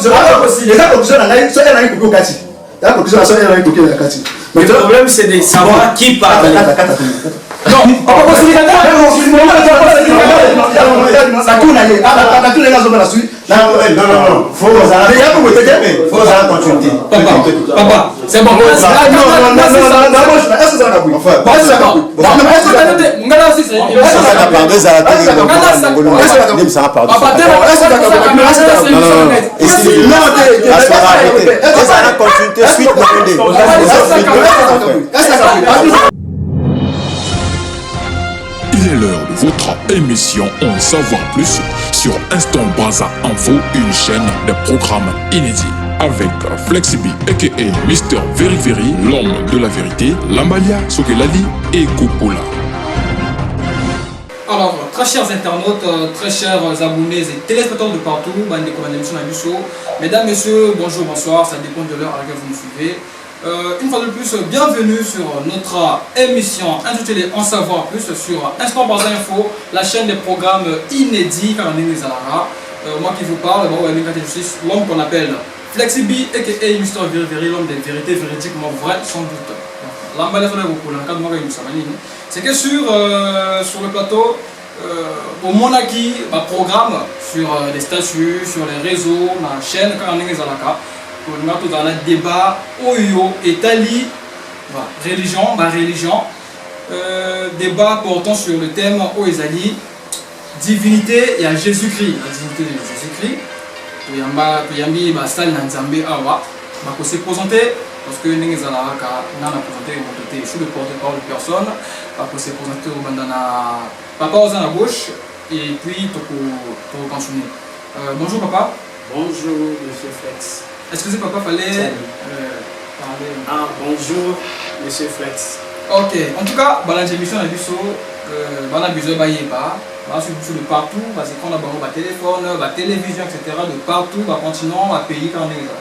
Le problème c'est de savoir qui parle. Non, papa, c'est bon. Il est l'heure de votre émission En Savoir Plus sur Instant Brazza Info, une chaîne de programmes inédits. Avec Flexibi, a.k.a. Mr. Very Very, l'homme de la vérité, Lambalia, Sokelali et Kupola. Alors, très chers internautes, très chers abonnés et téléspectateurs de partout, mesdames, messieurs, bonjour, bonsoir, ça dépend de l'heure à laquelle vous nous suivez. Une fois de plus, bienvenue sur notre émission intitulée En Savoir Plus sur Instant Brazza Info, la chaîne des programmes inédits car moi qui vous parle, je suis l'homme qu'on appelle Flexibi, a.k.a. Mr. Very Very, l'homme des vérités véridiquement vraies sans doute. C'est que sur le plateau, au Monaki, programme sur les statuts, sur les réseaux, la chaîne dans le débat, Oyo, Italie, religion, débat portant sur le thème Oezali, divinité et à Jésus-Christ, la divinité de Jésus-Christ. Yambi Bastal Nanzambe Awa, je s'est présenté parce que nous avons présenté je suis le porte-parole de personne, je s'est présenté au bandana papa aux à gauche et puis pour continuer. Bonjour papa. Bonjour monsieur Flex. Est-ce que c'est papa fallait parler? Ah bonjour monsieur Flex. Ok, en tout cas, dans l'émission on a vu ça, on a besoin de pas. Sur de partout, parce qu'on a besoin de téléphone, de télévision, etc. De partout, de continent, de pays, quand on est là.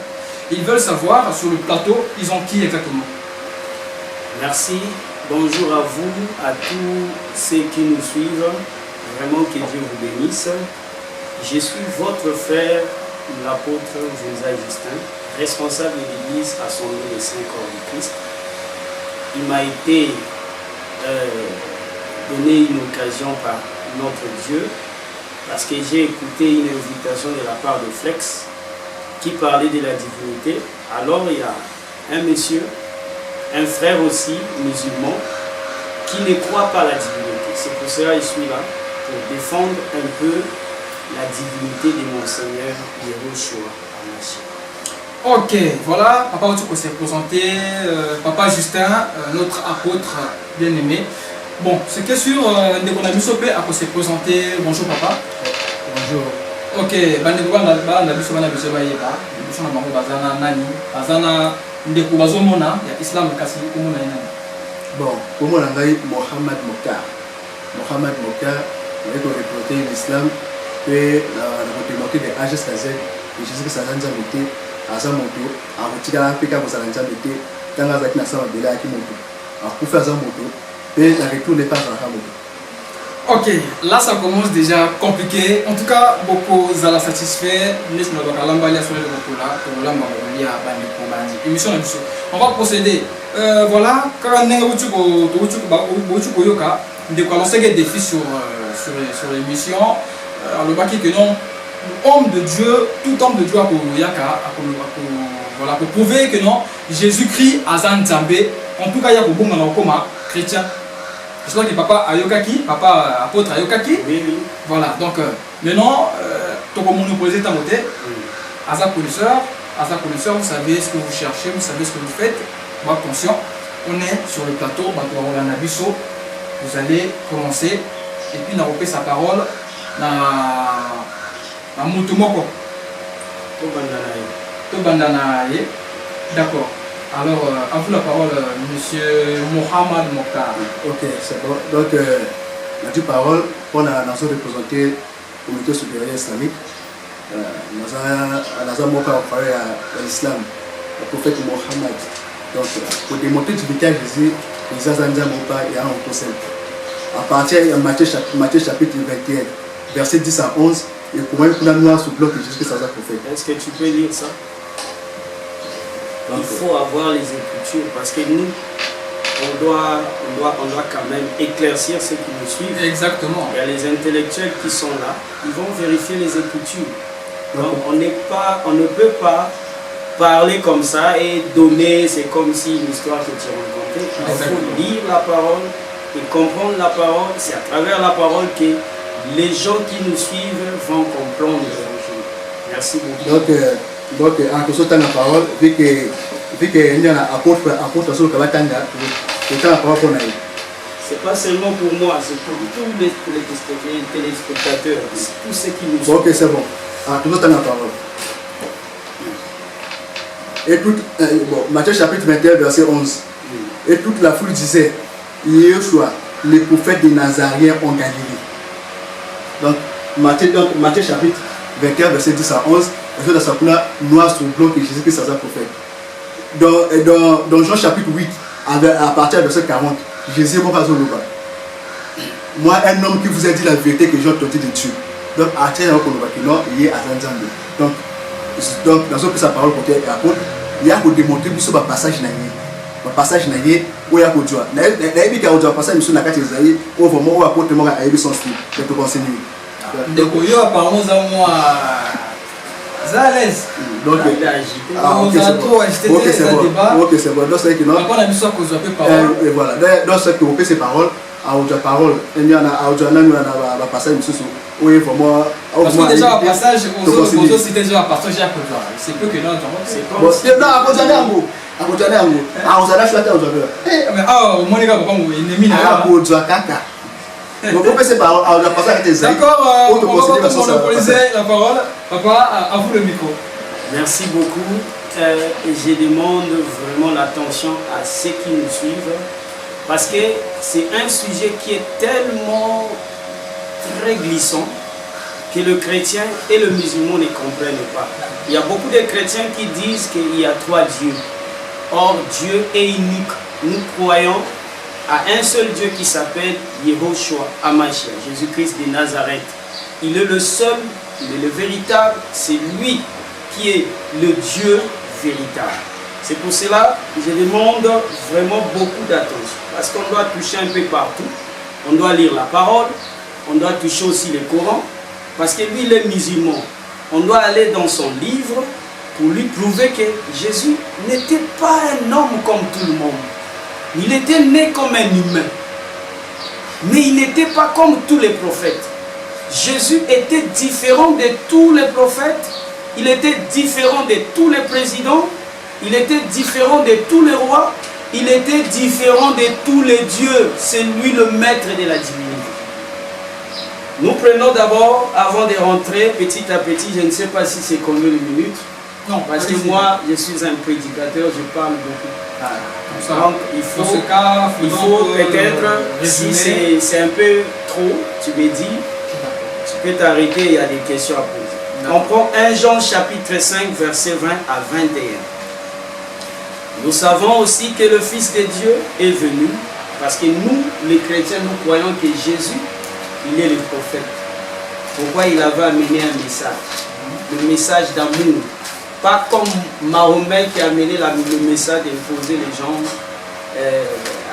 Ils veulent savoir sur le plateau, ils ont qui exactement? Merci, bonjour à vous, à tous ceux qui nous suivent. Vraiment que Dieu vous bénisse. Je suis votre frère, l'apôtre Joseph Justin, responsable de l'église Assemblée des Saints Corps du Christ. Il m'a été donné une occasion par notre Dieu, parce que j'ai écouté une invitation de la part de Flex qui parlait de la divinité. Alors il y a un monsieur, un frère aussi musulman, qui ne croit pas à la divinité. C'est pour cela que je suis là, pour défendre un peu la divinité de mon Seigneur Yehoshua HaMashiach. Ok, voilà, papa Otuko s'est présenté, papa Justin, notre apôtre bien-aimé. Bon, c'est que sur on a mis Sopé à s'est présenté. Bonjour papa. Bonjour. Ok, on a islam kasi bon, pour moi, Mohamed Mokhtar. Mohamed Mokhtar, on a reporté l'islam et la remontée de H jusqu'à Z. Et je sais que ça n'a jamais été à sa moto. En retirant la PK, ça n'a jamais été. Quand on a fait la salle de la moto, pour faire sa moto, et la retour n'est pas dans la moto. Ok, là ça commence déjà compliqué. En tout cas, beaucoup sont satisfaits. On va procéder. Voilà, quand on a lancé des défis sur l'émission. Le bac que non, homme de Dieu, tout homme de Dieu voilà, pour prouver que non, Jésus-Christ a Zambé. En tout cas, il y a beaucoup de chrétiens. Je sais que papa Ayokaki, papa apôtre Ayokaki. Oui. Voilà, donc maintenant, tout le monde nous pose ta montée. Asa connaisseur, vous savez ce que vous cherchez, vous savez ce que vous faites. Bon, attention, on est sur le plateau, vous allez commencer et puis on repère sa parole dans Moutoumoko. Tobandanaye. D'accord. Alors, à vous la parole, monsieur Mohamed Mokhtar. Ok, c'est bon. Donc, la due parole, on a lancé représenter le comité supérieur islamique. Dans un mot par rapport à l'islam, le prophète Mohammed. Donc, pour démontrer divinité à Jésus, les Azandia Mopa et un simple. À partir de Matthieu chapitre 21, verset 10 à 11, et comment il a noir sur blanc que Jésus-Christ est un prophète. Est-ce que tu peux lire ça? Il faut avoir les Écritures parce que nous, on doit quand même éclaircir ceux qui nous suivent. Exactement. Il y a les intellectuels qui sont là, ils vont vérifier les Écritures. Donc on ne peut pas parler comme ça et donner, c'est comme si une histoire que tu rencontrais. Il faut lire la parole et comprendre la parole. C'est à travers la parole que les gens qui nous suivent vont comprendre l'évangile. Merci beaucoup. Donc en quelque sorte, la parole, vu qu'il y a un apôtre sur le Kabatanga, c'est la parole qu'on a eu. C'est pas seulement pour moi, c'est pour tous les téléspectateurs, tous ceux qui nous suivent. Ok, c'est bon. En quelque sorte, la parole. Et Matthieu chapitre 21, verset 11. Et toute la foule disait, Yeshua, les prophètes des Nazaréens en Galilée. Donc Matthieu chapitre 21, verset 10 à 11, verset de sa couleur noir sur blanc que Jésus-Christ est un prophète. Dans Jean chapitre 8, à partir du verset 40, Jésus est pas le bas. Moi, un homme qui vous a dit la vérité que j'ai entendu de Dieu. Donc, à terre, il est à Zanzambe. Donc, dans sa parole, côté apôtre, il y a pour démontrer que ce passage n'est pas. Le passage n'est pas. Où il y a pour Dieu. Il y a un passage sur la carte d'Isaïe où vraiment l'apôtre a eu son style. C'est pour enseigner. Donc, il y a apparemment à l'aise. Donc, on a trop agité ce débat. Ok, c'est bon. Donc, c'est que non. On a mis ça cause de parole. Et voilà. Donc, c'est que vous faites ces paroles. À parole, il y a un passage où il vraiment. Parce que déjà, un passage, on cite déjà un passage Jacques Odouard. C'est peu que non, c'est comme. Non, à cause d'un mot. À cause d'un mot. Ah, on s'adapte à la aujourd'hui. Mais moi, les gars, pourquoi vous ennemi là? À cause d'un caca. Donc, vous faites ces paroles. À passer avec tes amis. D'accord, on va monopoliser la parole. Papa, à vous le micro. Merci beaucoup. Je demande vraiment l'attention à ceux qui nous suivent. Parce que c'est un sujet qui est tellement très glissant que le chrétien et le musulman ne comprennent pas. Il y a beaucoup de chrétiens qui disent qu'il y a trois dieux. Or, Dieu est unique. Nous croyons à un seul Dieu qui s'appelle Yehoshua Hamashiach, Jésus-Christ de Nazareth. Il est le seul, il est le véritable, c'est lui qui est le Dieu véritable. C'est pour cela que je demande vraiment beaucoup d'attention. Parce qu'on doit toucher un peu partout. On doit lire la parole. On doit toucher aussi le Coran. Parce que lui, il est musulman. On doit aller dans son livre pour lui prouver que Jésus n'était pas un homme comme tout le monde. Il était né comme un humain. Mais il n'était pas comme tous les prophètes. Jésus était différent de tous les prophètes. Il était différent de tous les présidents. Il était différent de tous les rois. Il était différent de tous les dieux. C'est lui le maître de la divinité. Nous prenons d'abord, avant de rentrer, petit à petit, je ne sais pas si c'est combien de minutes. Non, parce que moi, je suis un prédicateur, je parle beaucoup. Donc, il faut peut-être, si c'est un peu trop, tu me dis, tu peux t'arrêter, il y a des questions à poser. On prend 1 Jean chapitre 5, verset 20 à 21. Nous savons aussi que le Fils de Dieu est venu, parce que nous, les chrétiens, nous croyons que Jésus, il est le prophète. Pourquoi il avait amené un message? Le message d'amour. Pas comme Mahomet qui a amené le message d'imposer les gens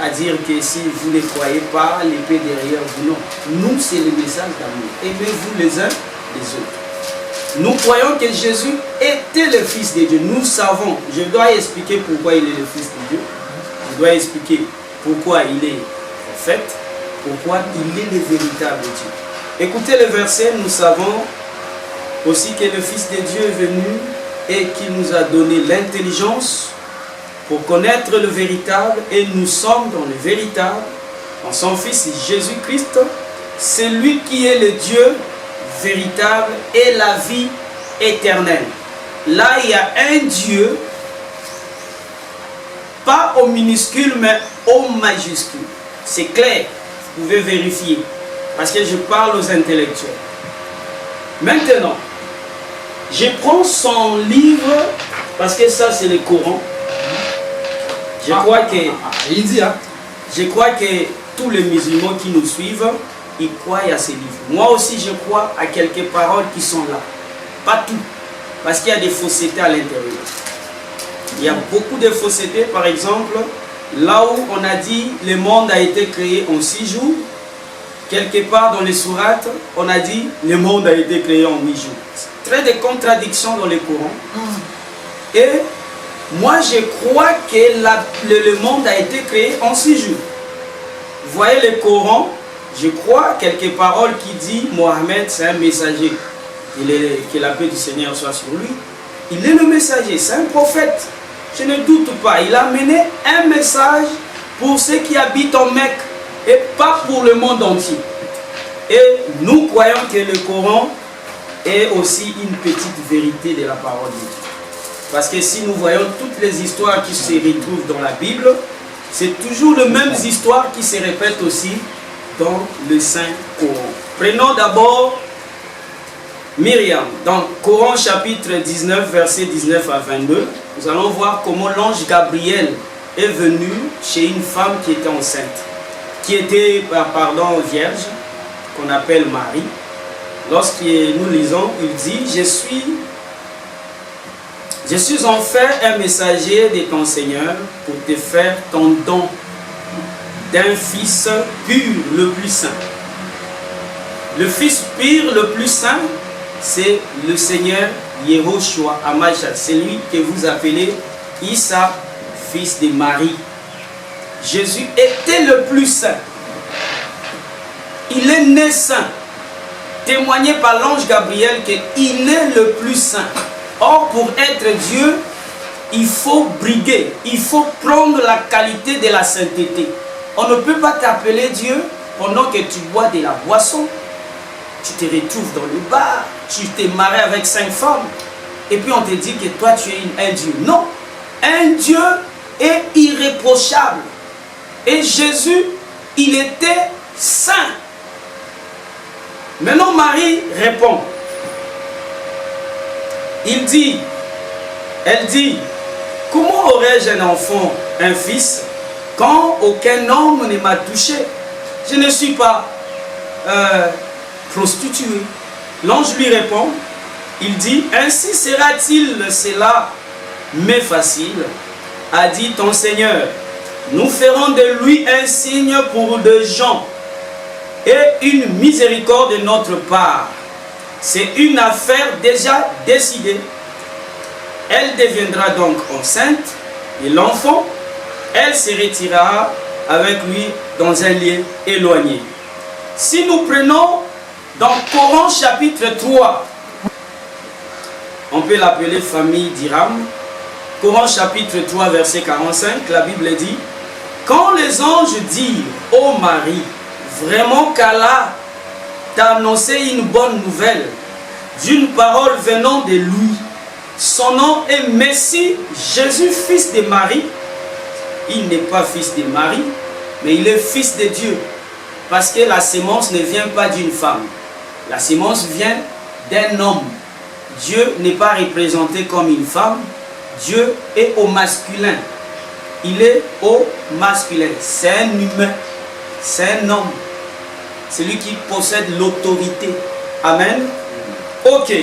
à dire que si vous ne croyez pas, l'épée derrière vous. Non. Nous, c'est le message d'amour. Aimez-vous les uns les autres. Nous croyons que Jésus était le Fils de Dieu. Nous savons, je dois expliquer pourquoi il est le Fils de Dieu. Je dois expliquer pourquoi il est prophète, pourquoi il est le véritable Dieu. Écoutez le verset, nous savons aussi que le Fils de Dieu est venu et qu'il nous a donné l'intelligence pour connaître le véritable, et nous sommes dans le véritable, en son Fils Jésus-Christ. C'est lui qui est le Dieu véritable et la vie éternelle. Là, il y a un Dieu, pas au minuscule, mais au majuscule. C'est clair, vous pouvez vérifier, parce que je parle aux intellectuels. Maintenant, je prends son livre, parce que ça c'est le Coran. Je crois que tous les musulmans qui nous suivent, ils croient à ces livres. Moi aussi, je crois à quelques paroles qui sont là. Pas tout. Parce qu'il y a des faussetés à l'intérieur. Il y a beaucoup de faussetés, par exemple, là où on a dit le monde a été créé en 6 jours. Quelque part dans les sourates, on a dit le monde a été créé en 8 jours. Très de contradictions dans le Coran. Et moi, je crois que le monde a été créé en 6 jours. Vous voyez le Coran, je crois quelques paroles qui disent Mohammed, c'est un messager. Que la paix du Seigneur soit sur lui. Il est le messager, c'est un prophète. Je ne doute pas. Il a mené un message pour ceux qui habitent en Mecque et pas pour le monde entier. Et nous croyons que le Coran est aussi une petite vérité de la parole de Dieu. Parce que si nous voyons toutes les histoires qui se retrouvent dans la Bible, c'est toujours les mêmes histoires qui se répètent aussi dans le Saint-Coran. Prenons d'abord Myriam, dans Coran chapitre 19, verset 19 à 22, nous allons voir comment l'ange Gabriel est venu chez une femme qui était enceinte, qui était, vierge, qu'on appelle Marie. Lorsque nous lisons, il dit, je suis en fait un messager de ton Seigneur pour te faire ton don d'un fils pur, le plus saint. Le fils pur, le plus saint, c'est le Seigneur Yehoshua Amashad, c'est lui que vous appelez Issa, fils de Marie. Jésus était le plus saint. Il est né saint. Témoigné par l'ange Gabriel qu'il est le plus saint. Or, pour être Dieu, il faut briguer, il faut prendre la qualité de la sainteté. On ne peut pas t'appeler Dieu pendant que tu bois de la boisson. Tu te retrouves dans le bar, tu t'es marié avec 5 femmes, et puis on te dit que toi tu es un Dieu. Non, un Dieu est irréprochable. Et Jésus, il était saint. Maintenant Marie répond. Elle dit, comment aurais-je un enfant, un fils, quand aucun homme ne m'a touché? Je ne suis pas prostituée. L'ange lui répond, il dit, ainsi sera-t-il cela, mais facile, a dit ton Seigneur, nous ferons de lui un signe pour de gens et une miséricorde de notre part. C'est une affaire déjà décidée. Elle deviendra donc enceinte et l'enfant, elle se retirera avec lui dans un lieu éloigné. Si nous prenons dans Coran chapitre 3, on peut l'appeler famille d'Iram. Coran chapitre 3 verset 45, la Bible dit, quand les anges dirent ô Marie, vraiment qu'Allah t'a annoncé une bonne nouvelle d'une parole venant de lui, son nom est Messie, Jésus, fils de Marie. Il n'est pas fils de Marie, mais il est fils de Dieu, parce que la sémence ne vient pas d'une femme, la sémence vient d'un homme. Dieu n'est pas représenté comme une femme, Dieu est au masculin. Il est au masculin. C'est un humain, c'est un homme. C'est lui qui possède l'autorité. Amen. Ok.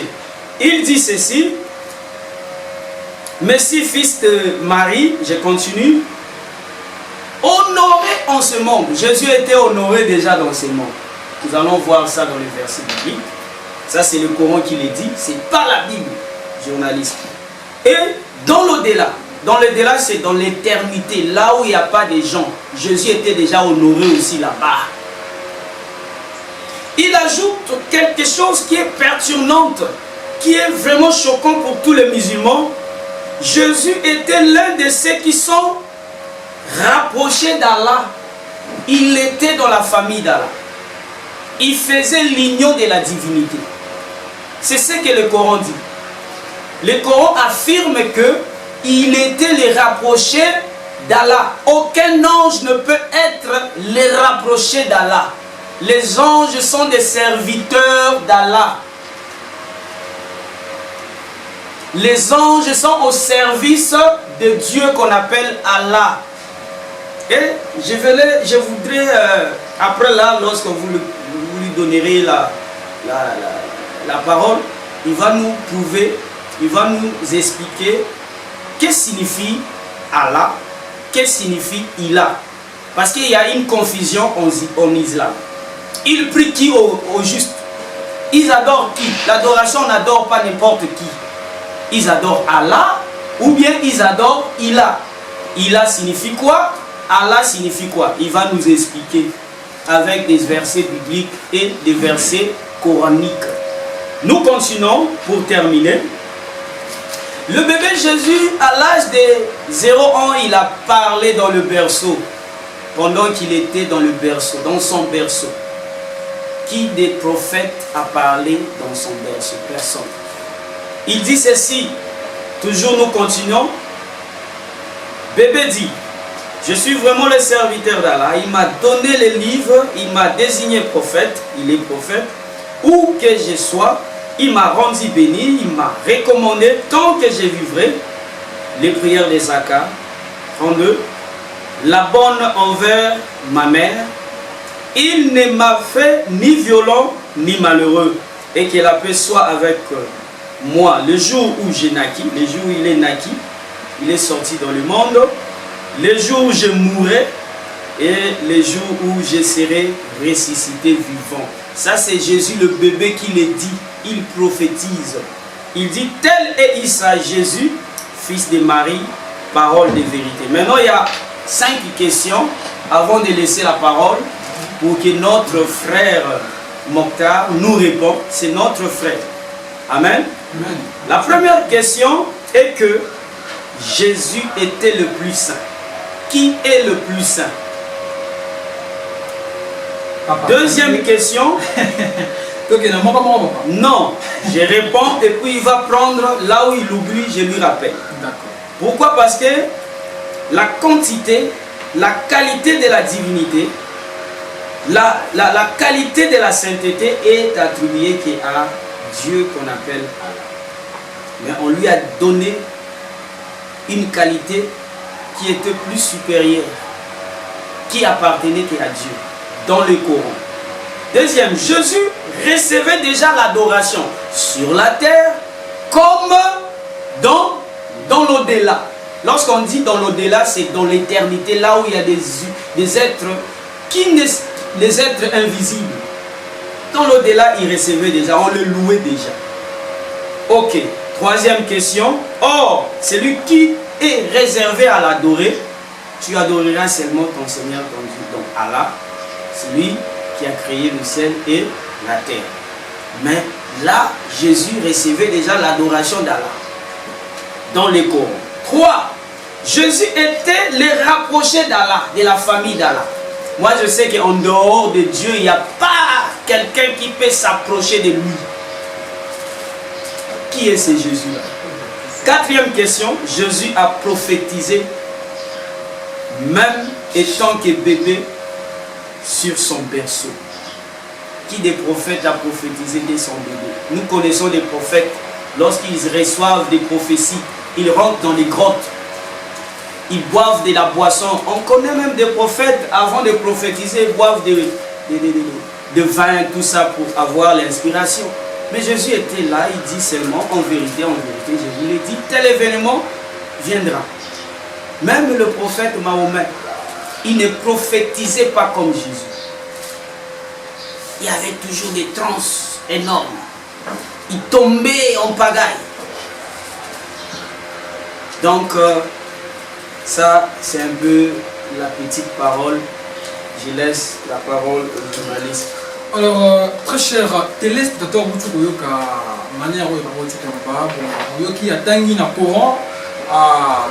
Il dit ceci. Messie, fils de Marie, je continue. Honoré en ce monde. Jésus était honoré déjà dans ce monde. Nous allons voir ça dans les versets bibliques. Ça, c'est le Coran qui le dit. C'est pas la Bible, journaliste. Et dans l'au-delà, c'est dans l'éternité, là où il n'y a pas de gens. Jésus était déjà honoré aussi là-bas. Il ajoute quelque chose qui est perturbante, qui est vraiment choquant pour tous les musulmans. Jésus était l'un de ceux qui sont rapprochés d'Allah. Il était dans la famille d'Allah. Il faisait l'union de la divinité. C'est ce que le Coran dit. Le Coran affirme que il était les rapprochés d'Allah. Aucun ange ne peut être les rapprochés d'Allah. Les anges sont des serviteurs d'Allah. Les anges sont au service de Dieu qu'on appelle Allah. Et je voudrais, après là, lorsque vous donnerai la parole, il va nous prouver, il va nous expliquer qu'est-ce que signifie Allah, qu'est-ce que signifie Ilah. Parce qu'il y a une confusion en islam. Ils prient qui au juste? Ils adorent qui? L'adoration n'adore pas n'importe qui. Ils adorent Allah ou bien ils adorent Ilah. Ilah signifie quoi? Allah signifie quoi? Il va nous expliquer avec des versets bibliques et des versets coraniques. Nous continuons pour terminer. Le bébé Jésus, à l'âge de 0 ans, il a parlé dans le berceau. Pendant qu'il était dans le berceau, dans son berceau. Qui des prophètes a parlé dans son berceau? Personne. Il dit ceci. Toujours nous continuons. Bébé dit, je suis vraiment le serviteur d'Allah. Il m'a donné les livres, il m'a désigné prophète, il est prophète. Où que je sois, il m'a rendu béni, il m'a recommandé tant que je vivrai. Les prières de Zakat. 32. La bonne envers ma mère. Il ne m'a fait ni violent ni malheureux. Et que la paix soit avec moi. Le jour où j'ai naquis, le jour où il est naquis, il est sorti dans le monde. Le jour où je mourrai et le jour où je serai ressuscité vivant. Ça c'est Jésus le bébé qui le dit. Il prophétise. Il dit tel est Issa Jésus, fils de Marie, parole de vérité. Maintenant il y a 5 questions avant de laisser la parole pour que notre frère Mokhtar nous réponde. C'est notre frère. Amen. Amen. La première question est que Jésus était le plus saint. Qui est le plus saint? Papa. Deuxième question. Non, je réponds et puis il va prendre là où il oublie, je lui rappelle. D'accord. Pourquoi? Parce que la quantité, la qualité de la divinité, la qualité de la sainteté est attribuée à Dieu qu'on appelle Allah. Mais on lui a donné une qualité qui était plus supérieure, qui appartenait à Dieu, dans le Coran. Deuxième, Jésus recevait déjà l'adoration sur la terre comme dans l'au-delà. Lorsqu'on dit dans l'au-delà, c'est dans l'éternité, là où il y a des êtres les êtres invisibles. Dans l'au-delà, il recevait déjà, on le louait déjà. Ok, troisième question. Or, celui qui est réservé à l'adorer, tu adoreras seulement ton Seigneur, ton Dieu, donc Allah, celui qui a créé le ciel et la terre. Mais là, Jésus recevait déjà l'adoration d'Allah dans les Corans. 3. Jésus était le rapproché d'Allah, de la famille d'Allah. Moi, je sais qu'en dehors de Dieu, il n'y a pas quelqu'un qui peut s'approcher de lui. Qui est ce Jésus-là? Quatrième question, Jésus a prophétisé, même étant que bébé, sur son berceau. Qui des prophètes a prophétisé dès son bébé? Nous connaissons des prophètes, lorsqu'ils reçoivent des prophéties, ils rentrent dans les grottes, ils boivent de la boisson. On connaît même des prophètes, avant de prophétiser, ils boivent de vin, tout ça pour avoir l'inspiration. Mais Jésus était là, il dit seulement, en vérité, je vous l'ai dit, tel événement viendra. Même le prophète Mahomet, il ne prophétisait pas comme Jésus. Il y avait toujours des transes énormes. Il tombait en pagaille. Donc, ça, c'est un peu la petite parole. Je laisse la parole au journaliste. Alors, très cher téléspectateur, vous avez manière qui a tangi na courant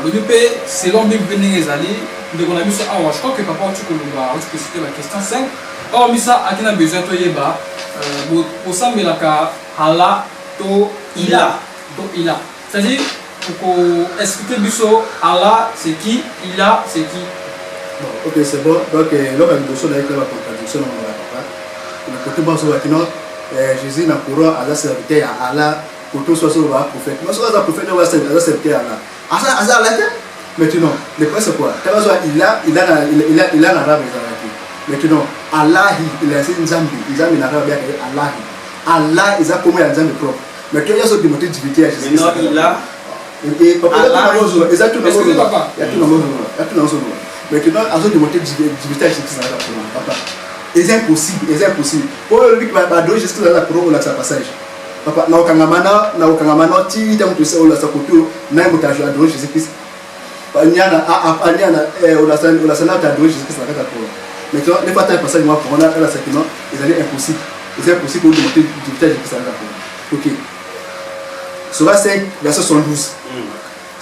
le BP selon Bible Benezali. Je crois que papa tu peux citer la question 5. Or, Misa a besoin de yeba pour ça, mais la Allah to ila. C'est-à-dire, pour expliquer Bisso, Allah c'est qui, Ila c'est qui. Bon, ok, c'est bon. Donc, là, on a une contradiction dans la papa. Le côté bon, c'est Jésus n'a courant à la serviteur à Allah, pour tout ce soit prophète. Moi, je suis un prophète, on va servir à Allah. Maintenant, le point c'est quoi? Il a en arabe, Maintenant, Allah, il a essayé Nzambi. Nzambi n'a pas bien Allah. Allah, il a comment il a Nzambi propre. Mais tu as démontré divinité à Jésus. Maintenant, il a. Et papa, il a tout dans Est-ce que papa? Il y a tout dans son nom. Maintenant, il a démontré divinité à Jésus. Papa. C'est impossible, c'est impossible. Pour le but va donner Jésus dans la parole, on a sa passage. Papa, na okangamana, ti tamu tusa ola sakoto, na mutajo adore Jésus Christ. Anyana on a sana adore Jésus Christ na kata pour. Maintenant, les pas passage moi pour on a la sakino, ils allaient impossible. C'est impossible de monter du village de Christ na kata pour. OK. Sura 5 verset 72.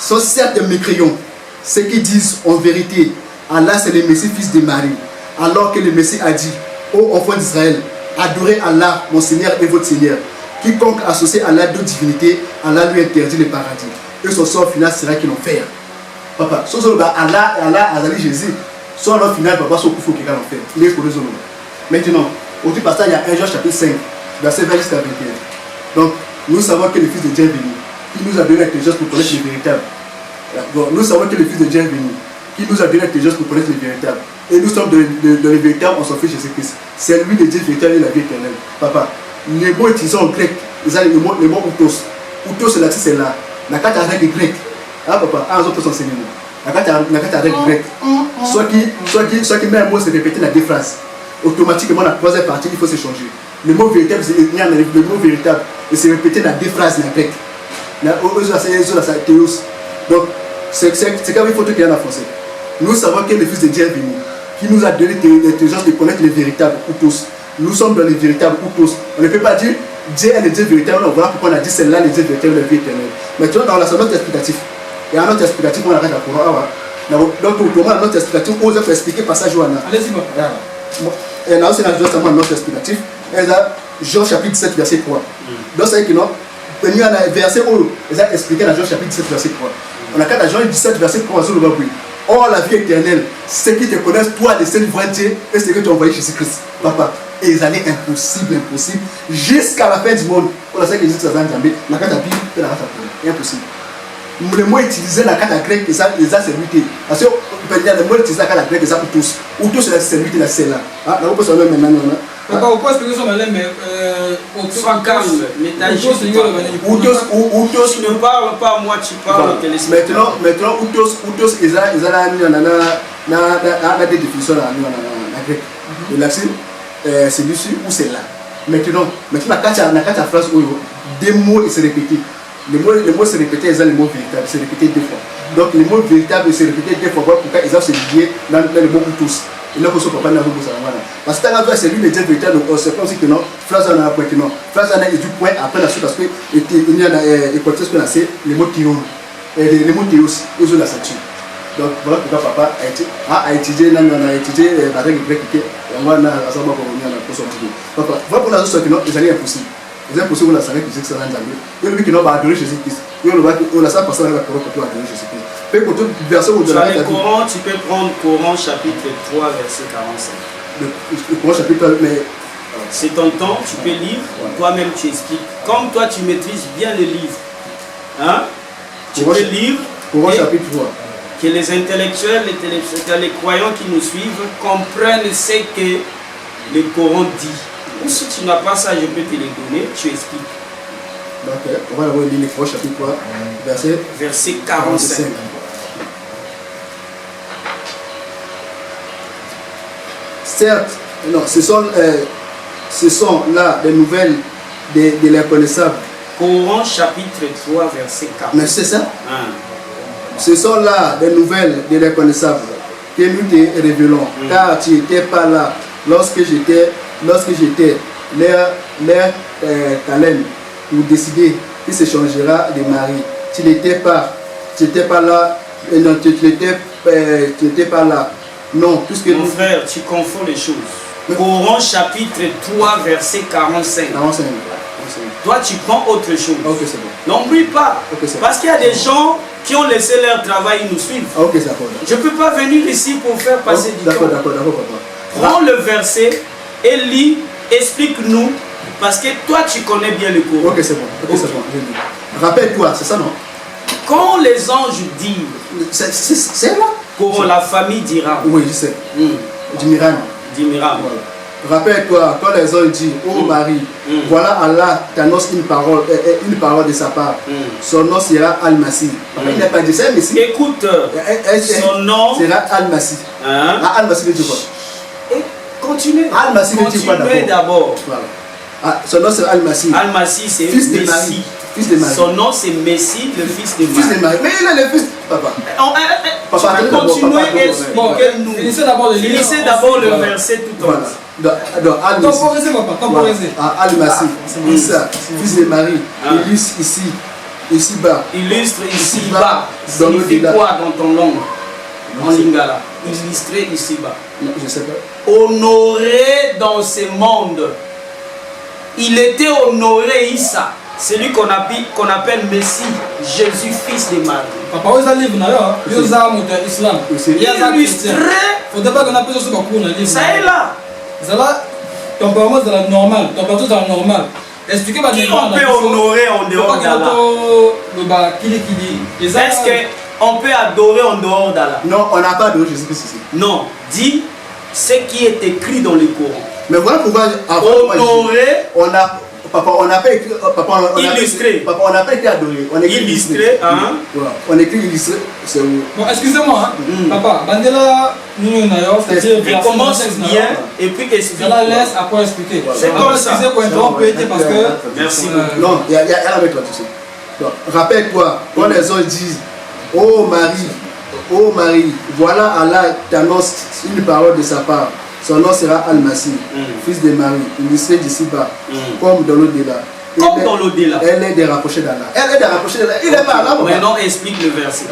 Sont certes des mécréants, ceux qui disent en vérité, Allah c'est le Messie fils de Marie. Alors que le Messie a dit, ô enfants d'Israël, adorez Allah, mon Seigneur et votre Seigneur. Quiconque associe Allah d'autres divinités, Allah lui interdit le paradis. Et son sort final sera qu'il enfer. Papa, son sort Allah, Azali Jésus, son sort final, papa, son coup faut qu'il va l'enfer. Il est pour les hommes. Maintenant, au-dessus de ça, il y a 1 Jean chapitre 5, verset 20 jusqu'à 21. Donc, nous savons que le Fils de Dieu est venu. Il nous a donné l'intelligence pour connaître les véritables. Donc, nous savons que le Fils de Dieu est venu. Qui nous a donné l'intelligence pour connaître les véritables. Et nous sommes dans les véritables, on s'en fait Jésus-Christ. C'est lui le Dieu véritable et la vie éternelle. Papa, les mots utilisés en grec, ils ont les mots outos. Outos, c'est là, c'est là. La carte avec les grecs. Ah, papa, un autre enseignement. La carte avec les grecs. Soit qui met un mot, c'est répéter la deux phrases. Automatiquement, la troisième partie, il faut se changer. Le mot véritable, c'est le mot véritable. Et c'est répéter la deux phrases, la grecque. Donc, c'est comme il faut tout qu'il y a en français. Nous savons que le Fils de Dieu est venu, qui nous a donné l'intelligence de connaître les véritables ou tous. Nous sommes dans les véritables ou tous. On ne peut pas dire Dieu est le Dieu véritable, on voit pourquoi on a dit c'est là le Dieu véritable, la vie éternelle. Mais tu vois, dans notre explicatif, il y a un autre explicatif, on arrête à Coran. Donc, au moins, notre explicatif, on peut expliquer passage Johanna. Allez-y, moi. Et là aussi, on a notre explicatif. Et là, Jean chapitre 17, verset 3. Donc, c'est que non, il y a un verset où il a expliqué dans Jean chapitre 17, verset 3. On a qu'à dans Jean 17, verset 3, sur le bas. Or, la vie éternelle, ceux qui te connaissent, toi, le seul vrai Dieu, et ceux que tu as envoyé Jésus-Christ, papa. Et ils allaient impossible, jusqu'à la fin du monde. On a ça que Jésus a dit, la carte à Bible, et la carte à Bible. Impossible. Le mot utilisé la carte à grec, et ça, les a servi. Parce que le mot utilisé la carte à grec, et ça, ou tous. Ou tous, c'est la servi de la celle-là. Ah, là, on peut se le maintenant. Papa, pourquoi expliquer ça, madame, mais. Sois calme, mais t'as juste. Ou tous, tu ne parles pas, moi, tu parles au téléspectateur. Maintenant, ou tous, ils ont des définitions en grec. Et là, c'est dessus ou c'est là. Maintenant, la carte phrase où des mots se répétent. Les mots se répétent, ils ont les mots véritables, se répéter deux fois. Donc les mots véritables se répéter deux fois, pourquoi ils ont se lier dans les mots ou tous. Et là, vous papa n'a pas besoin. Parce que c'est lui le Dieu véritable, donc c'est pas aussi que non, phrase en a un point que non. Phrase en a du point après la suite parce qu'il y a des contextes qu'on a c'est les mots théos. Les mots théos, ils ont la ceinture. Donc voilà pourquoi papa a étudié la règle grecque et on va à savoir comment on a pour sortir. Papa, voilà pour la chose que non, ils allaient impossible. C'est impossible de la savoir que Jésus Christ est en lui qui n'a pas adoré Jésus-Christ. On a ça passé dans la parole pour toi adorer Jésus-Christ. Fais pour tout verset où tu as le Coran, tu peux prendre Coran chapitre 3 verset 45. Le Coran chapitre mais c'est ton temps, tu peux lire, toi-même tu expliques. Comme toi tu maîtrises bien le livre. Hein? Tu peux lire. Coran chapitre 3. Que les intellectuels, les croyants qui nous suivent comprennent ce que le Coran dit. Ou si tu n'as pas ça, je peux te les donner, tu expliques. Donc, on va lire le Coran chapitre 3, verset 45. Certes, non, ce sont là des nouvelles de l'inconnaissable. Coran chapitre 3, verset 45. Mais c'est ça? Ce sont là des nouvelles de l'inconnaissable que nous te révélons, car tu n'étais pas là lorsque j'étais leur calème pour décider qui se changera de mari. Tu n'étais pas là, non, tu n'étais pas là. Non, puisque mon frère, tu confonds les choses. Coran chapitre 3, verset 45. Toi, tu prends autre chose. Ok, c'est bon. N'oublie pas. Okay, parce qu'il y a des gens qui ont laissé leur travail et nous suivent. Ok, c'est d'accord. Je ne peux pas venir ici pour faire passer du temps. D'accord, papa. Prends le verset et lis, explique-nous. Parce que toi, tu connais bien le Coran. Ok, c'est bon. Okay. C'est bon. Rappelle-toi, c'est ça, non? Quand les anges disent, c'est là. Coran, la famille d'Iran. Oui, je sais. Du Miran. D'Imiram. Voilà. Rappelle-toi, quand les hommes disent, oh Marie, voilà Allah t'annonce une parole de sa part. Son nom sera Al-Masih. Il n'a pas dit ça, mais si. Écoute, son nom sera Al-Masih. Hein? Al-Masih veut dire quoi? Et continuez. Al-Masih veut dire quoi d'abord? Voilà. Son nom sera Al-Masih. Al-Masih, c'est fils de Messie. Marie. Fils de Marie. Son nom c'est Messie, le fils de Marie. Fils de Marie. Mais il est le fils. Papa. Papa, continuez et expliquez-nous. Finissez d'abord le livre. Finissez d'abord le verset tout entier. Donc, temporisez, papa, temporisez. Al-Masih, Issa, fils de Marie, illustre ici-bas. Illustre ici-bas. Signifie quoi dans ton langue? En lingala. Illustré ici-bas. Je sais pas. Honoré dans ce monde. Il était honoré, Issa. Celui qu'on appelle Messie, Jésus, fils de Marie. Papa, vous avez un livre, vous avez un islam. Illustré. Il ne faut pas qu'on appelle ça comme un livre. Ça est là. Là, tempérament c'est la normale, température c'est la normale. Expliquez-moi qui on peut honorer en dehors d'Allah? Est-ce qu'on peut adorer en dehors d'Allah? Non, on n'a pas adoré Jésus-Christ. Non, dis ce qui est écrit dans le Coran. Mais voilà pourquoi honorer, papa, on n'a pas écrit illustré. Papa, on n'a pas été adoré. On écrit illustré. Hein? Voilà. On écrit illustré. C'est où? Bon, excusez-moi, papa, Bandela, nous, il commence bien et puis explique. Je la laisse après expliquer. C'est comme ça. Excusez pour interrompre parce que. Merci beaucoup. Non, il y a un avec là-dessus. Rappelle-toi, quand les gens disent, oh Marie, voilà Allah t'annonce une parole de sa part. Son nom sera Al-Masih, fils de Marie, illustré d'ici-bas, comme dans l'au-delà. Comme dans l'au-delà. Elle est des rapprochés d'Allah. Elle est des rapprochés d'Allah. Il n'est pas là. Maintenant, explique le verset.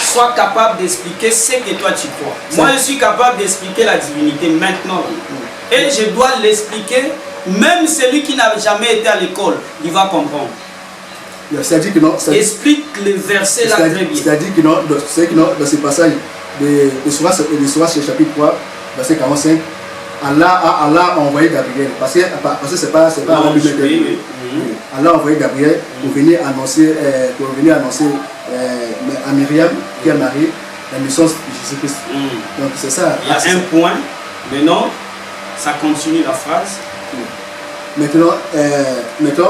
Sois capable d'expliquer ce que toi tu crois. Moi, je suis capable d'expliquer la divinité maintenant. Et je dois l'expliquer. Même celui qui n'a jamais été à l'école, il va comprendre. C'est-à-dire que non. Explique le verset là très bien. C'est-à-dire que non, dans ce passage de Surah chapitre 3, verset 45, Allah a envoyé Gabriel. Parce que c'est pas Allah lui-même. Allah a envoyé Gabriel pour venir annoncer à Myriam, qui est mariée, la naissance de Jésus-Christ. Donc c'est ça. Il y a un point. Maintenant, ça continue la phrase. Maintenant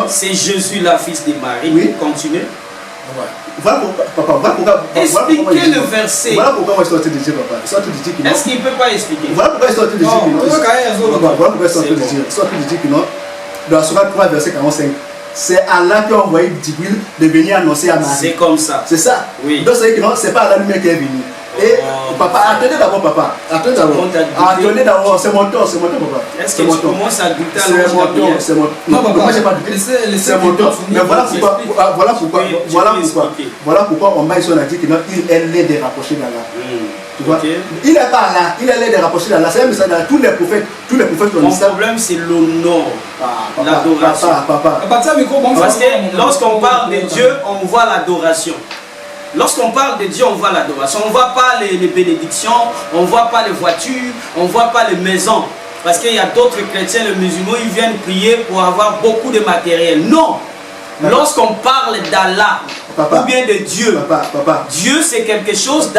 c'est Jésus, la fils de Marie. Oui. Continue. Voilà pourquoi. Expliquez le verset. Voilà pourquoi moi je suis en train de dire, papa. Est-ce qu'il ne peut pas expliquer? Voilà pourquoi je suis en train de dire que non. Voilà pourquoi je suis en train de dire. Je suis en train de dire que non. Dans Surah 3, verset 45. C'est Allah qui a envoyé Djibril de venir annoncer à Marie. C'est comme ça. C'est ça. Oui. Donc c'est que non, c'est pas Allah lui-même qui est venu. Et papa, attendez d'abord, papa. Attendez d'abord, c'est mon tour, papa. Est-ce que tu commences à douter à c'est mon tour. Non, papa, moi j'ai pas douté. C'est mon tour. Mais voilà pourquoi on m'a dit que non, il est des rapprochés d'Allah. Tu vois? Il n'est pas là, il est des rapprochés d'Allah. C'est même ça dans tous les prophètes Mon problème c'est l'honneur, l'adoration. Papa. Parce que lorsqu'on parle de Dieu, on voit l'adoration. Lorsqu'on parle de Dieu, on voit l'adoration. On ne voit pas les bénédictions, on ne voit pas les voitures, on ne voit pas les maisons. Parce qu'il y a d'autres chrétiens, les musulmans, ils viennent prier pour avoir beaucoup de matériel. Non! Lorsqu'on parle d'Allah, ou bien de Dieu, Dieu c'est quelque chose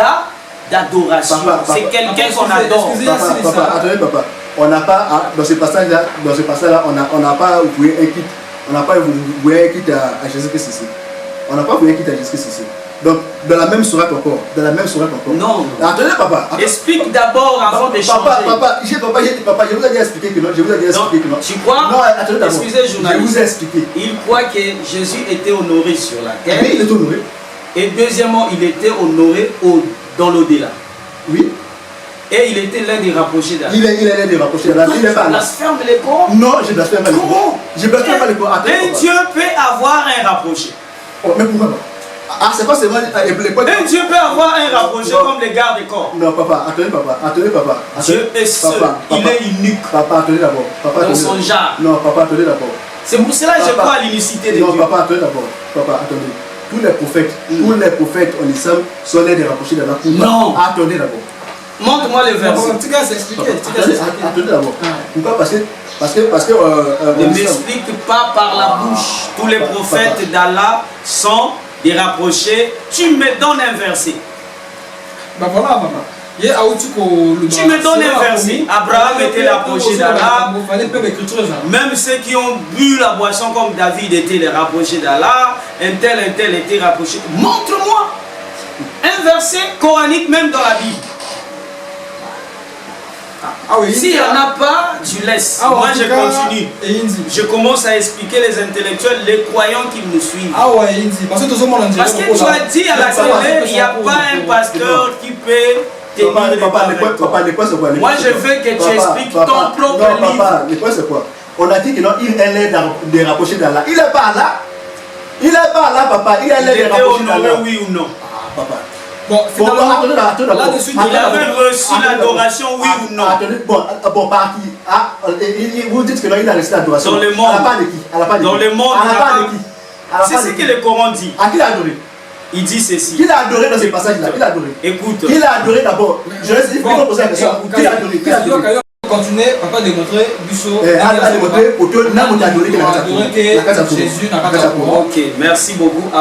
d'adoration. C'est quelqu'un qu'on adore. Attendez, papa. On n'a pas, dans ce passage-là, on n'a pas voué un kit. On n'a pas voué un kit à Jésus-Christ ici. On n'a pas voué un kit à Jésus-Christ ici. Donc, dans la même sourate encore. Non. Attendez, papa. Explique d'abord avant de changer. Papa, je vous ai déjà expliqué que non. Tu crois? Non, attendez d'abord. Excusez, journaliste. Je vous ai expliqué. Il croit que Jésus était honoré sur la terre. Oui, il est honoré. Et deuxièmement, il était honoré dans l'au-delà. Oui. Et il était l'un des rapprochés d'Allah. Il est l'un des rapprochés d'Allah. Il n'est pas là. Blasphème le Coran? Non, je blasphème pas le Coran. Comment? Je blasphème pas le Coran. Un Dieu peut avoir un rapproché. Mais pourquoi pas? C'est pas seulement un Dieu peut avoir un rapproché comme les gardes-corps. Non, papa, attendez, papa. Dieu est seul, il est unique. Papa, attendez d'abord. Dans son genre. Non, papa, attendez d'abord. C'est pour cela que je crois à l'unicité de Dieu. Non, papa, attendez d'abord. Papa, attendez. Tous les prophètes en islam sont les rapprochés d'Allah. Non. Attendez d'abord. Montre-moi le verset. En tout cas, c'est expliqué. Attendez d'abord. Pourquoi? Parce que ne m'explique pas par la bouche. Tous les prophètes d'Allah sont des rapprochés. Tu me donnes un verset. Bah voilà, papa. Tu me donnes un verset. Abraham était rapproché d'Allah. Même ceux qui ont bu la boisson comme David étaient les rapprochés d'Allah. Un tel était rapproché. Montre-moi un verset coranique même dans la Bible. S'il n'y en a pas, tu laisses. Moi je continue. Je commence à expliquer les intellectuels, les croyants qui me suivent. Parce que tu as dit à la télé, il n'y a pas un pasteur qui peut tenir. Moi je veux que tu expliques ton propre livre. Papa, le point c'est quoi? On a dit qu'il est des rapprochés d'Allah. Il n'est pas là. Il n'est pas là, papa. Il est des rapprochés d'Allah. Oui ou non? Papa. Bon, finalement, là-dessus, il avait reçu l'adoration, oui ou non? Bon, par qui? Vous dites que non, il a reçu l'adoration. Dans le monde. À la part de qui? Dans le monde. À la part de qui? C'est ce que le Coran dit. À qui il a adoré? Il dit ceci. Qui l'a adoré dans ce passage-là? Qui l'a adoré? Écoute. Qui l'a adoré d'abord? Je vais dire, il faut poser la question. Qui l'a adoré? Qui l'a adoré? Continuer, papa démontrer Busso. Démontrer, pour que n'a pas adoré que la casa. Jésus n'a pas. Ok, merci beaucoup.